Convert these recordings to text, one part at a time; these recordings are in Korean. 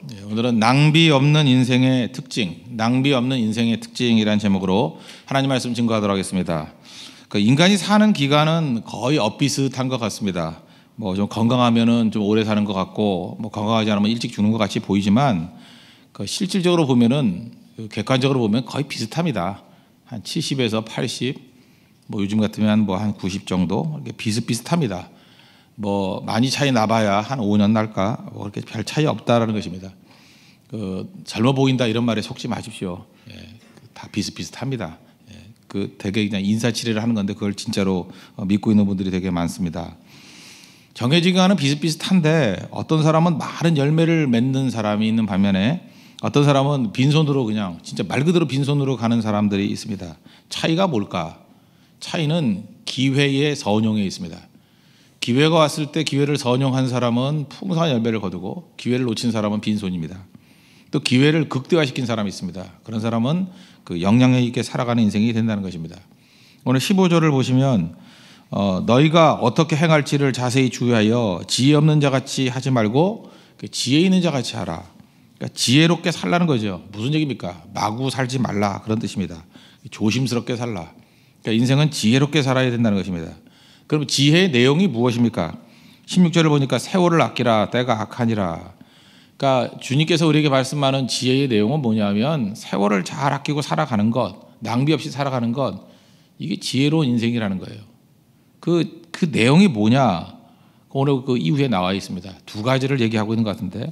네, 오늘은 낭비 없는 인생의 특징, 낭비 없는 인생의 특징이라는 제목으로 하나님 말씀 증거하도록 하겠습니다. 인간이 사는 기간은 거의 엇비슷한 것 같습니다. 뭐 좀 건강하면은 좀 오래 사는 것 같고, 뭐 건강하지 않으면 일찍 죽는 것 같이 보이지만, 실질적으로 보면은 객관적으로 보면 거의 비슷합니다. 한 70에서 80, 뭐 요즘 같으면 뭐 한 90 정도 이렇게 비슷비슷합니다. 뭐 많이 차이 나봐야 한 5년 날까, 뭐 그렇게 별 차이 없다라는 것입니다. 젊어 보인다 이런 말에 속지 마십시오. 예, 다 비슷비슷합니다. 예, 되게 그냥 인사치레를 하는 건데 그걸 진짜로 믿고 있는 분들이 되게 많습니다. 정해진 기간은 비슷비슷한데 어떤 사람은 많은 열매를 맺는 사람이 있는 반면에 어떤 사람은 빈손으로 그냥 진짜 말 그대로 빈손으로 가는 사람들이 있습니다. 차이가 뭘까? 차이는 기회의 선용에 있습니다. 기회가 왔을 때 기회를 선용한 사람은 풍성한 열매를 거두고 기회를 놓친 사람은 빈손입니다. 또 기회를 극대화시킨 사람이 있습니다. 그런 사람은 그 영향력 있게 살아가는 인생이 된다는 것입니다. 오늘 15절을 보시면 너희가 어떻게 행할지를 자세히 주의하여 지혜 없는 자같이 하지 말고 지혜 있는 자같이 하라. 그러니까 지혜롭게 살라는 거죠. 무슨 얘기입니까? 마구 살지 말라 그런 뜻입니다. 조심스럽게 살라. 그러니까 인생은 지혜롭게 살아야 된다는 것입니다. 그럼 지혜의 내용이 무엇입니까? 16절을 보니까 세월을 아끼라 때가 악하니라. 그러니까 주님께서 우리에게 말씀하는 지혜의 내용은 뭐냐면 세월을 잘 아끼고 살아가는 것, 낭비 없이 살아가는 것, 이게 지혜로운 인생이라는 거예요. 그 내용이 뭐냐? 오늘 그 이후에 나와 있습니다. 두 가지를 얘기하고 있는 것 같은데,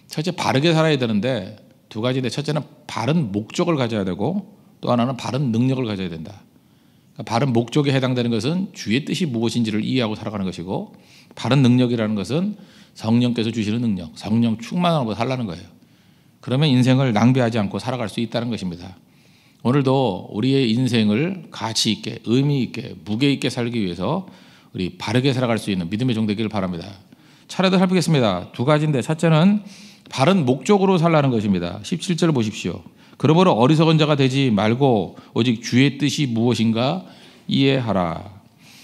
첫째 바르게 살아야 되는데 두 가지인데, 첫째는 바른 목적을 가져야 되고 또 하나는 바른 능력을 가져야 된다. 바른 목적에 해당되는 것은 주의 뜻이 무엇인지를 이해하고 살아가는 것이고, 바른 능력이라는 것은 성령께서 주시는 능력, 성령 충만함으로 살라는 거예요. 그러면 인생을 낭비하지 않고 살아갈 수 있다는 것입니다. 오늘도 우리의 인생을 가치 있게, 의미 있게, 무게 있게 살기 위해서 우리 바르게 살아갈 수 있는 믿음의 종 되기를 바랍니다. 차례도 살피겠습니다. 두 가지인데, 첫째는 바른 목적으로 살라는 것입니다. 17절 보십시오. 그러므로 어리석은 자가 되지 말고 오직 주의 뜻이 무엇인가 이해하라.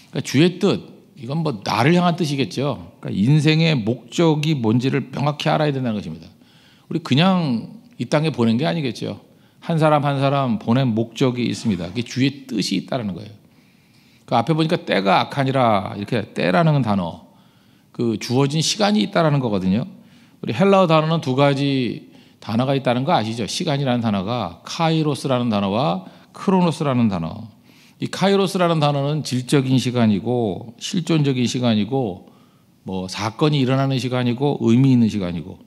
그러니까 주의 뜻, 이건 뭐 나를 향한 뜻이겠죠. 그러니까 인생의 목적이 뭔지를 명확히 알아야 된다는 것입니다. 우리 그냥 이 땅에 보낸 게 아니겠죠. 한 사람 한 사람 보낸 목적이 있습니다. 그게 주의 뜻이 있다는 거예요. 그 앞에 보니까 때가 악하니라, 이렇게 때라는 단어, 그 주어진 시간이 있다는 거거든요. 우리 헬라어 단어는 두 가지 단어가 있다는 거 아시죠? 시간이라는 단어가 카이로스라는 단어와 크로노스라는 단어. 이 카이로스라는 단어는 질적인 시간이고 실존적인 시간이고 뭐 사건이 일어나는 시간이고 의미 있는 시간이고,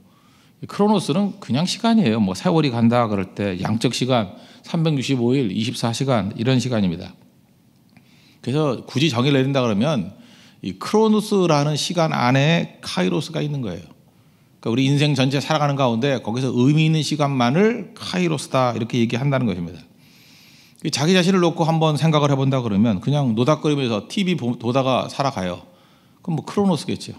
크로노스는 그냥 시간이에요. 뭐 세월이 간다 그럴 때 양적 시간 365일 24시간 이런 시간입니다. 그래서 굳이 정의를 내린다 그러면 이 크로노스라는 시간 안에 카이로스가 있는 거예요. 그러니까 우리 인생 전체 살아가는 가운데 거기서 의미 있는 시간만을 카이로스다 이렇게 얘기한다는 것입니다. 자기 자신을 놓고 한번 생각을 해본다 그러면 그냥 노닥거리면서 TV 보다가 살아가요. 그럼 뭐 크로노스겠죠.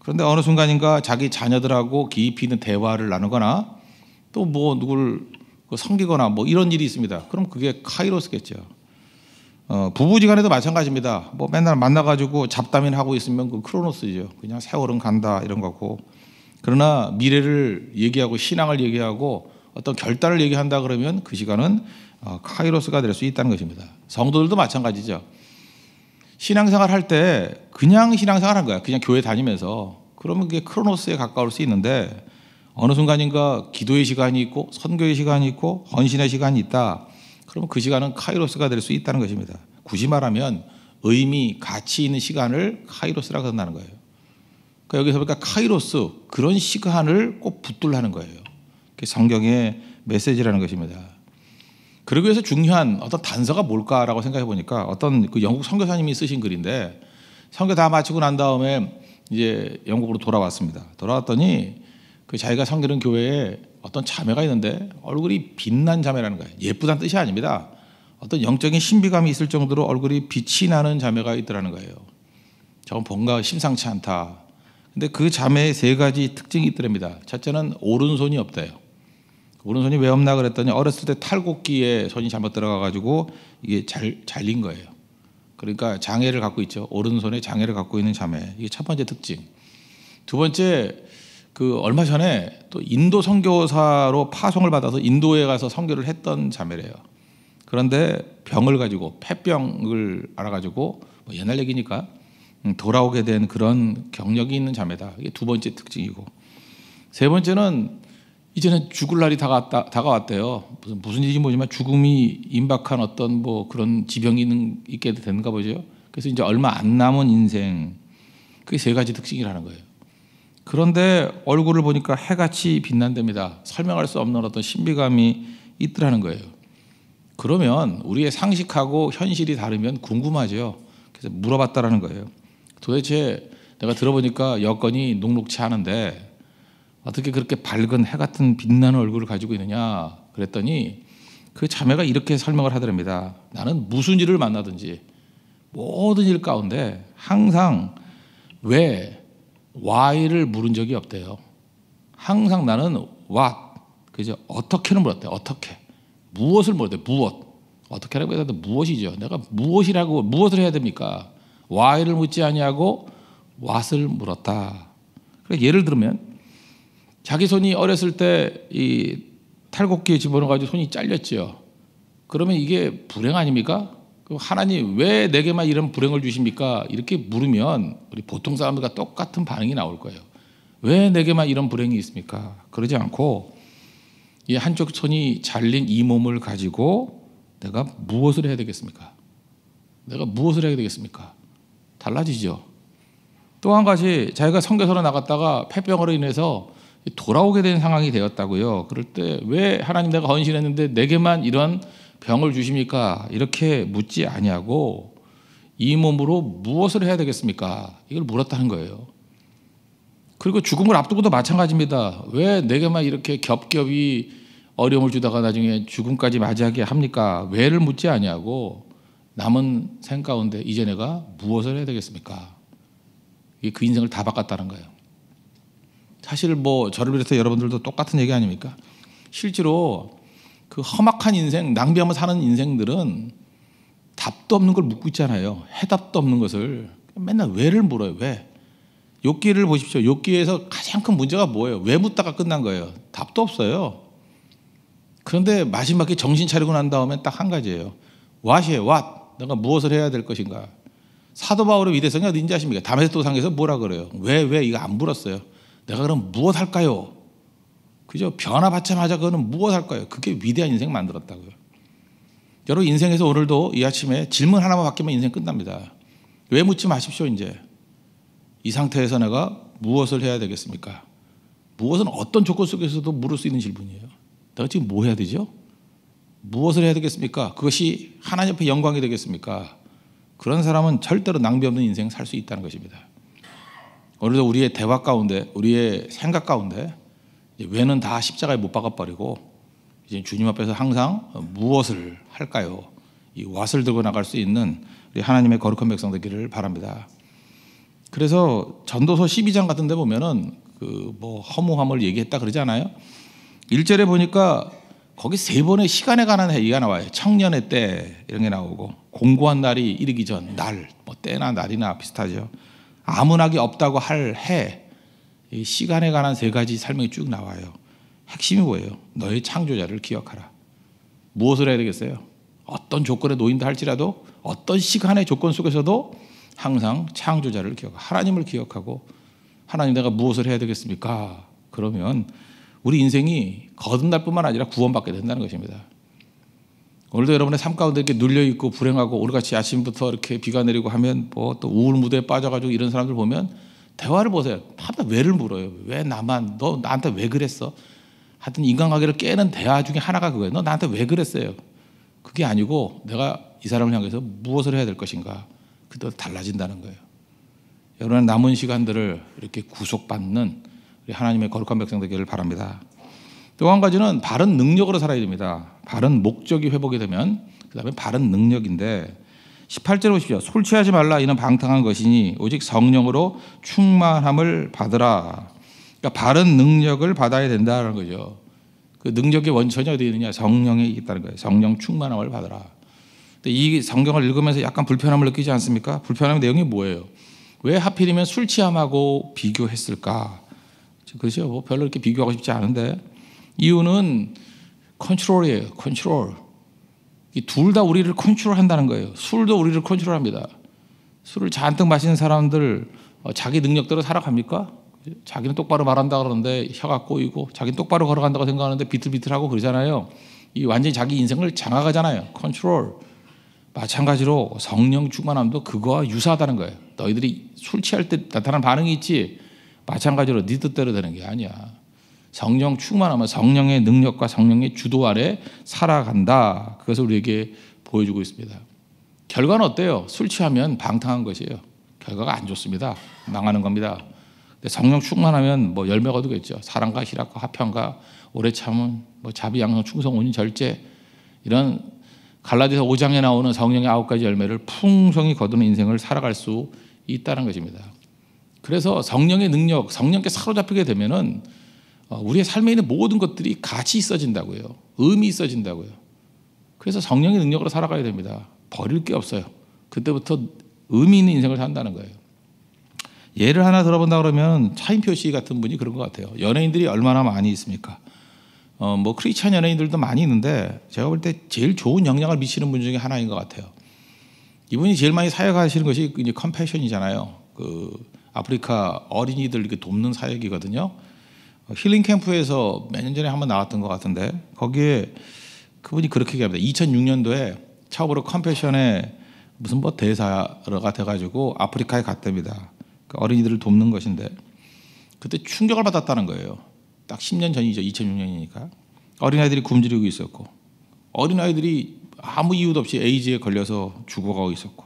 그런데 어느 순간인가 자기 자녀들하고 깊이 있는 대화를 나누거나 또 뭐 누굴 섬기거나 뭐 이런 일이 있습니다. 그럼 그게 카이로스겠죠. 부부지간에도 마찬가지입니다. 뭐 맨날 만나가지고 잡담이나 하고 있으면 그 크로노스죠. 그냥 세월은 간다 이런 거고. 그러나 미래를 얘기하고 신앙을 얘기하고 어떤 결단을 얘기한다 그러면 그 시간은 카이로스가 될 수 있다는 것입니다. 성도들도 마찬가지죠. 신앙생활 할 때 그냥 신앙생활 한 거야. 그냥 교회 다니면서. 그러면 그게 크로노스에 가까울 수 있는데, 어느 순간인가 기도의 시간이 있고 선교의 시간이 있고 헌신의 시간이 있다. 그러면 그 시간은 카이로스가 될 수 있다는 것입니다. 굳이 말하면 의미, 가치 있는 시간을 카이로스라고 한다는 거예요. 그러니까 여기서 보니까 카이로스, 그런 시간을 꼭 붙들라는 거예요. 그게 성경의 메시지라는 것입니다. 그러기 위해서 중요한 어떤 단서가 뭘까라고 생각해 보니까 어떤 그 영국 선교사님이 쓰신 글인데, 선교 다 마치고 난 다음에 이제 영국으로 돌아왔습니다. 돌아왔더니 그 자기가 섬기는 교회에 어떤 자매가 있는데 얼굴이 빛난 자매라는 거예요. 예쁘다는 뜻이 아닙니다. 어떤 영적인 신비감이 있을 정도로 얼굴이 빛이 나는 자매가 있더라는 거예요. 저건 뭔가 심상치 않다. 근데 그 자매의 세 가지 특징이 있더랍니다. 첫째는 오른손이 없대요. 오른손이 왜 없나 그랬더니 어렸을 때 탈곡기에 손이 잘못 들어가가지고 이게 잘린 거예요. 그러니까 장애를 갖고 있죠. 오른손에 장애를 갖고 있는 자매. 이게 첫 번째 특징. 두 번째, 그 얼마 전에 또 인도 선교사로 파송을 받아서 인도에 가서 선교를 했던 자매래요. 그런데 병을 가지고 폐병을 알아가지고 뭐 옛날 얘기니까 돌아오게 된 그런 경력이 있는 자매다. 이게 두 번째 특징이고, 세 번째는 이제는 죽을 날이 다가왔대요. 무슨 일인지 모르지만 죽음이 임박한 어떤 뭐 그런 지병이 있게 되는가 보죠. 그래서 이제 얼마 안 남은 인생, 그게 세 가지 특징이라는 거예요. 그런데 얼굴을 보니까 해같이 빛난답니다. 설명할 수 없는 어떤 신비감이 있더라는 거예요. 그러면 우리의 상식하고 현실이 다르면 궁금하죠. 그래서 물어봤다라는 거예요. 도대체 내가 들어보니까 여건이 녹록치 않은데 어떻게 그렇게 밝은 해 같은 빛나는 얼굴을 가지고 있느냐 그랬더니 그 자매가 이렇게 설명을 하더랍니다. 나는 무슨 일을 만나든지 모든 일 가운데 항상 왜 why를 물은 적이 없대요. 항상 나는 what, 그죠? 어떻게는 물었대요. 어떻게. 무엇을 물었대요. 무엇. 어떻게라고 해도 무엇이죠. 내가 무엇을 해야 됩니까? why를 묻지 아니하고 what을 물었다. 그러니까 예를 들면 자기 손이 어렸을 때 이 탈곡기에 집어넣어가지고 손이 잘렸죠. 그러면 이게 불행 아닙니까? 하나님 왜 내게만 이런 불행을 주십니까? 이렇게 물으면 우리 보통 사람들과 똑같은 반응이 나올 거예요. 왜 내게만 이런 불행이 있습니까? 그러지 않고 이 한쪽 손이 잘린 이 몸을 가지고 내가 무엇을 해야 되겠습니까? 내가 무엇을 해야 되겠습니까? 달라지죠. 또 한 가지, 자기가 선교사로 나갔다가 폐병으로 인해서 돌아오게 된 상황이 되었다고요. 그럴 때 왜 하나님 내가 헌신했는데 내게만 이런 병을 주십니까? 이렇게 묻지 아니하고 이 몸으로 무엇을 해야 되겠습니까? 이걸 물었다는 거예요. 그리고 죽음을 앞두고도 마찬가지입니다. 왜 내게만 이렇게 겹겹이 어려움을 주다가 나중에 죽음까지 맞이하게 합니까? 왜를 묻지 아니하고 남은 생 가운데 이제 내가 무엇을 해야 되겠습니까? 이게 그 인생을 다 바꿨다는 거예요. 사실 뭐 저를 비롯해서 여러분들도 똑같은 얘기 아닙니까? 실제로 그 험악한 인생, 낭비하며 사는 인생들은 답도 없는 걸 묻고 있잖아요. 해답도 없는 것을 맨날 왜를 물어요. 왜? 욥기를 보십시오. 욥기에서 가장 큰 문제가 뭐예요? 왜 묻다가 끝난 거예요? 답도 없어요. 그런데 마지막에 정신 차리고 난 다음에 딱 한 가지예요. what이에요. what. 내가 무엇을 해야 될 것인가? 사도 바울의 위대성이 어딘지 아십니까? 다메섹도상에서 뭐라 그래요? 왜 이거 안 물었어요? 내가 그럼 무엇 할까요? 그죠? 변화받자마자 그거는 무엇 할까요? 그게 위대한 인생 만들었다고요. 여러분 인생에서 오늘도 이 아침에 질문 하나만 바뀌면 인생 끝납니다. 왜 묻지 마십시오. 이제 이 상태에서 내가 무엇을 해야 되겠습니까? 무엇은 어떤 조건 속에서도 물을 수 있는 질문이에요. 내가 지금 뭐 해야 되죠? 무엇을 해야 되겠습니까? 그것이 하나님 앞에 영광이 되겠습니까? 그런 사람은 절대로 낭비 없는 인생 살 수 있다는 것입니다. 오늘도 우리의 대화 가운데, 우리의 생각 가운데 왜는 다 십자가에 못 박아버리고 이제 주님 앞에서 항상 무엇을 할까요? 이 what을 들고 나갈 수 있는 우리 하나님의 거룩한 백성 되기를 바랍니다. 그래서 전도서 12장 같은 데 보면은 그 뭐 허무함을 얘기했다 그러잖아요. 1절에 보니까 거기 세 번의 시간에 관한 얘기가 나와요. 청년의 때 이런 게 나오고 공고한 날이 이르기 전 날, 뭐 때나 날이나 비슷하죠. 아문하기 없다고 할 해, 이 시간에 관한 세 가지 설명이 쭉 나와요. 핵심이 뭐예요? 너의 창조자를 기억하라. 무엇을 해야 되겠어요? 어떤 조건에 놓인다 할지라도 어떤 시간의 조건 속에서도 항상 창조자를 기억하고 하나님을 기억하고 하나님 내가 무엇을 해야 되겠습니까? 그러면 우리 인생이 거듭날 뿐만 아니라 구원받게 된다는 것입니다. 오늘도 여러분의 삶 가운데 이렇게 눌려있고 불행하고 오늘같이 아침부터 이렇게 비가 내리고 하면 뭐 또 우울 무대에 빠져가지고 이런 사람들 보면 대화를 보세요. 하다 왜를 물어요. 왜 나만, 너 나한테 왜 그랬어? 하여튼 인간관계를 깨는 대화 중에 하나가 그거예요. 너 나한테 왜 그랬어요? 그게 아니고 내가 이 사람을 향해서 무엇을 해야 될 것인가? 그때 달라진다는 거예요. 여러분의 남은 시간들을 이렇게 구속받는 우리 하나님의 거룩한 백성 되기를 바랍니다. 또 한 가지는 바른 능력으로 살아야 됩니다. 바른 목적이 회복이 되면 그 다음에 바른 능력인데 18절 보십시오. 술 취하지 말라 이는 방탕한 것이니 오직 성령으로 충만함을 받으라. 그러니까 바른 능력을 받아야 된다는 거죠. 그 능력의 원천이 어디에 있느냐? 성령에 있다는 거예요. 성령 충만함을 받으라. 근데 이 성경을 읽으면서 약간 불편함을 느끼지 않습니까? 불편함의 내용이 뭐예요? 왜 하필이면 술 취함하고 비교했을까? 그렇죠. 뭐 별로 이렇게 비교하고 싶지 않은데 이유는 컨트롤이에요. 컨트롤. 이 둘 다 우리를 컨트롤한다는 거예요. 술도 우리를 컨트롤합니다. 술을 잔뜩 마시는 사람들 자기 능력대로 살아갑니까? 자기는 똑바로 말한다 그러는데 혀가 꼬이고 자기는 똑바로 걸어간다고 생각하는데 비틀비틀하고 그러잖아요. 이 완전히 자기 인생을 장악하잖아요. 컨트롤. 마찬가지로 성령 충만함도 그거와 유사하다는 거예요. 너희들이 술 취할 때 나타나는 반응이 있지 마찬가지로 네 뜻대로 되는 게 아니야. 성령 충만하면 성령의 능력과 성령의 주도 아래 살아간다. 그것을 우리에게 보여주고 있습니다. 결과는 어때요? 술 취하면 방탕한 것이에요. 결과가 안 좋습니다. 망하는 겁니다. 근데 성령 충만하면 뭐 열매가 얻겠죠. 사랑과 희락과 화평과 오래 참음, 뭐 자비, 양성, 충성, 온유, 절제 이런 갈라디아서 5장에 나오는 성령의 9가지 열매를 풍성히 거두는 인생을 살아갈 수 있다는 것입니다. 그래서 성령의 능력, 성령께 사로잡히게 되면은 우리의 삶에 있는 모든 것들이 가치 있어진다고요. 의미 있어진다고요. 그래서 성령의 능력으로 살아가야 됩니다. 버릴 게 없어요. 그때부터 의미 있는 인생을 산다는 거예요. 예를 하나 들어본다 그러면 차인표 씨 같은 분이 그런 것 같아요. 연예인들이 얼마나 많이 있습니까? 뭐 크리스찬 연예인들도 많이 있는데 제가 볼 때 제일 좋은 영향을 미치는 분 중에 하나인 것 같아요. 이분이 제일 많이 사역하시는 것이 이제 컴패션이잖아요. 그 아프리카 어린이들 이렇게 돕는 사역이거든요. 힐링 캠프에서 몇 년 전에 한번 나왔던 것 같은데 거기에 그분이 그렇게 얘기합니다. 2006년도에 처음으로 컴패션에 무슨 뭐 대사가 돼가지고 아프리카에 갔답니다. 그 어린이들을 돕는 것인데 그때 충격을 받았다는 거예요. 딱 10년 전이죠. 2006년이니까. 어린아이들이 굶주리고 있었고 어린아이들이 아무 이유도 없이 에이즈에 걸려서 죽어가고 있었고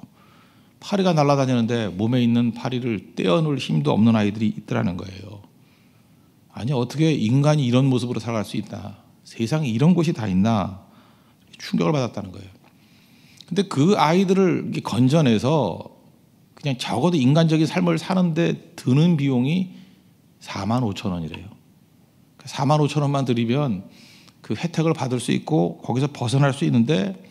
파리가 날아다니는데 몸에 있는 파리를 떼어놓을 힘도 없는 아이들이 있더라는 거예요. 아니 어떻게 인간이 이런 모습으로 살아갈 수 있나. 세상에 이런 곳이 다 있나. 충격을 받았다는 거예요. 근데 그 아이들을 건져내서 그냥 적어도 인간적인 삶을 사는데 드는 비용이 45,000원이래요. 45,000원만 들이면 그 혜택을 받을 수 있고 거기서 벗어날 수 있는데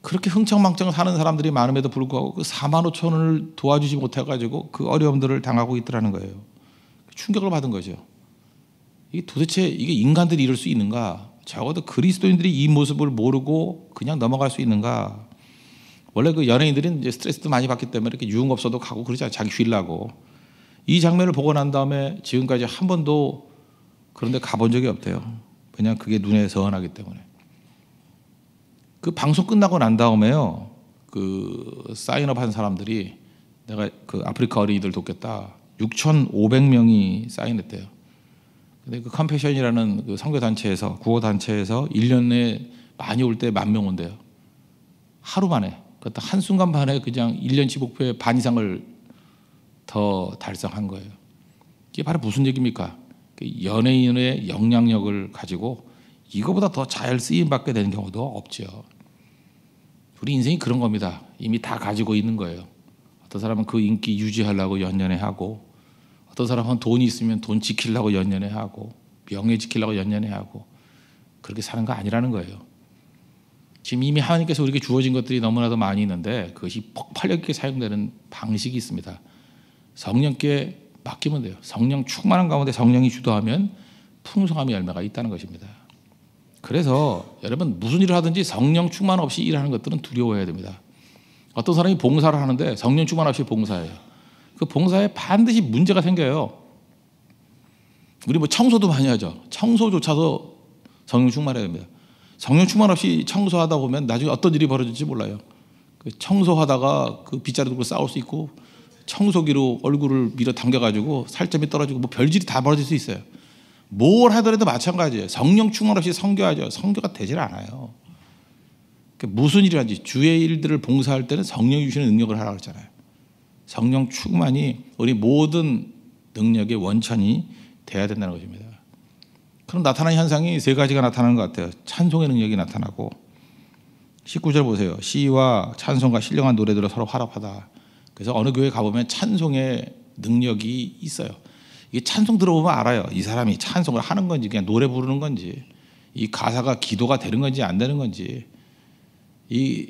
그렇게 흥청망청 사는 사람들이 많음에도 불구하고 그 45,000원을 도와주지 못해가지고 그 어려움들을 당하고 있더라는 거예요. 충격을 받은 거죠. 이게 도대체 이게 인간들이 이럴 수 있는가? 적어도 그리스도인들이 이 모습을 모르고 그냥 넘어갈 수 있는가? 원래 그 연예인들은 이제 스트레스도 많이 받기 때문에 이렇게 유흥업소도 가고 그러잖아요. 자기 쉬려고. 이 장면을 보고 난 다음에 지금까지 한 번도 그런데 가본 적이 없대요. 그냥 그게 눈에 선하기 때문에. 그 방송 끝나고 난 다음에요. 그 사인업 한 사람들이 내가 그 아프리카 어린이들 돕겠다. 6,500명이 사인했대요. 근데 그 컴패션이라는 그 선교 단체에서 구호 단체에서 1년 내에 많이 올 때 10,000명 온대요. 하루 만에. 그것도 한순간 만에 그냥 1년치 목표의 반 이상을 더 달성한 거예요. 이게 바로 무슨 얘기입니까? 연예인의 영향력을 가지고 이거보다 더 잘 쓰임받게 되는 경우도 없죠. 우리 인생이 그런 겁니다. 이미 다 가지고 있는 거예요. 어떤 사람은 그 인기 유지하려고 연연해하고 어떤 사람은 돈이 있으면 돈 지키려고 연연해하고 명예 지키려고 연연해하고 그렇게 사는 거 아니라는 거예요. 지금 이미 하나님께서 우리에게 주어진 것들이 너무나도 많이 있는데 그것이 폭발력 있게 사용되는 방식이 있습니다. 성령께 맡기면 돼요. 성령 충만한 가운데 성령이 주도하면 풍성함의 열매가 있다는 것입니다. 그래서 여러분 무슨 일을 하든지 성령 충만 없이 일하는 것들은 두려워해야 됩니다. 어떤 사람이 봉사를 하는데 성령 충만 없이 봉사해요. 그 봉사에 반드시 문제가 생겨요. 우리 뭐 청소도 많이 하죠. 청소조차도 성령 충만해야 됩니다. 성령 충만 없이 청소하다 보면 나중에 어떤 일이 벌어질지 몰라요. 그 청소하다가 그 빗자루 들고 싸울 수 있고 청소기로 얼굴을 밀어 당겨가지고 살점이 떨어지고 뭐 별일이 다 벌어질 수 있어요. 뭘 하더라도 마찬가지예요. 성령 충만 없이 선교하죠. 선교가 되질 않아요. 그러니까 무슨 일을 하든지 주의 일들을 봉사할 때는 성령이 주시는 능력을 하라고 했잖아요. 성령 충만이 우리 모든 능력의 원천이 돼야 된다는 것입니다. 그럼 나타나는 현상이 세 가지가 나타나는 것 같아요. 찬송의 능력이 나타나고 19절 보세요. 시와 찬송과 신령한 노래들로 서로 화답하다. 그래서 어느 교회 가보면 찬송의 능력이 있어요. 이게 찬송 들어보면 알아요. 이 사람이 찬송을 하는 건지 그냥 노래 부르는 건지 이 가사가 기도가 되는 건지 안 되는 건지 이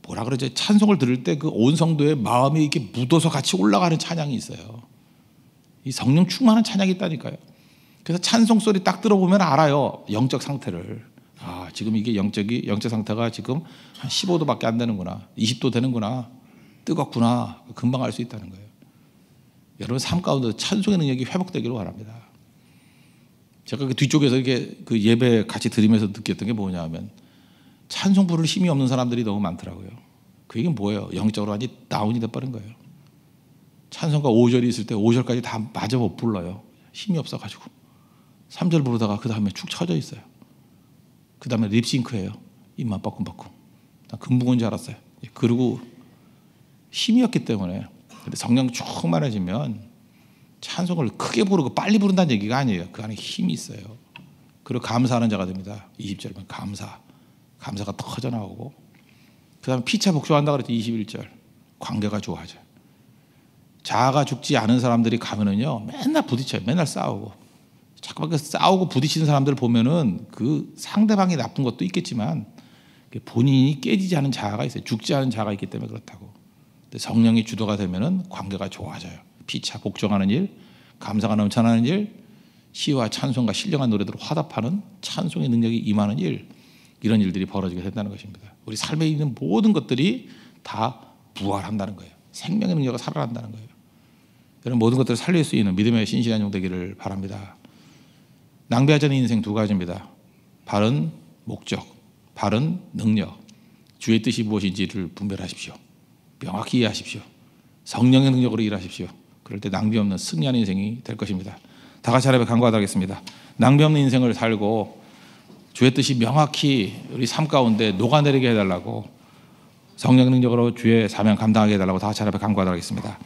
뭐라 그러죠? 찬송을 들을 때 그 온 성도의 마음이 이렇게 묻어서 같이 올라가는 찬양이 있어요. 이 성령 충만한 찬양이 있다니까요. 그래서 찬송 소리 딱 들어보면 알아요. 영적 상태를. 아, 지금 이게 영적 상태가 지금 한 15도밖에 안 되는구나. 20도 되는구나. 뜨겁구나. 금방 알 수 있다는 거예요. 여러분 삶 가운데 찬송의 능력이 회복되기를 바랍니다. 제가 그 뒤쪽에서 이렇게 그 예배 같이 드리면서 느꼈던 게 뭐냐면 찬송 부를 힘이 없는 사람들이 너무 많더라고요. 그 얘기는 뭐예요? 영적으로 완전히 다운이 돼버린 거예요. 찬송가 5절이 있을 때 5절까지 다 마저 못 불러요. 힘이 없어가지고 3절 부르다가 그 다음에 축 처져 있어요. 그 다음에 립싱크예요. 입만 뻐끔뻐끔. 나 금붕어인 줄 알았어요. 그리고 힘이 없기 때문에. 근데 성령 충만해지면 찬송을 크게 부르고 빨리 부른다는 얘기가 아니에요. 그 안에 힘이 있어요. 그리고 감사하는 자가 됩니다. 20절이면 감사가 터져 나오고, 그 다음에 피차 복종한다 그랬죠. 21절 관계가 좋아져요. 자아가 죽지 않은 사람들이 가면은요 맨날 부딪혀요. 맨날 싸우고, 자꾸만 싸우고 부딪히는 사람들 보면은 그 상대방이 나쁜 것도 있겠지만 본인이 깨지지 않은 자아가 있어요. 죽지 않은 자아가 있기 때문에 그렇다고. 근데 성령이 주도가 되면은 관계가 좋아져요. 피차 복종하는 일, 감사가 넘쳐나는 일, 시와 찬송과 신령한 노래들을 화답하는 찬송의 능력이 임하는 일, 이런 일들이 벌어지게 된다는 것입니다. 우리 삶에 있는 모든 것들이 다 부활한다는 거예요. 생명의 능력이 살아난다는 거예요. 여러분 모든 것들을 살릴 수 있는 믿음의 신실한 종 되기를 바랍니다. 낭비하지 않은 인생 두 가지입니다. 바른 목적, 바른 능력. 주의 뜻이 무엇인지를 분별하십시오. 명확히 이해하십시오. 성령의 능력으로 일하십시오. 그럴 때 낭비 없는 승리하는 인생이 될 것입니다. 다 같이 하나님께 간구하겠습니다. 낭비 없는 인생을 살고 주의 뜻이 명확히 우리 삶 가운데 녹아내리게 해달라고, 성령 능력으로 주의 사명 감당하게 해달라고 다 같이 하나님께 간구하겠습니다.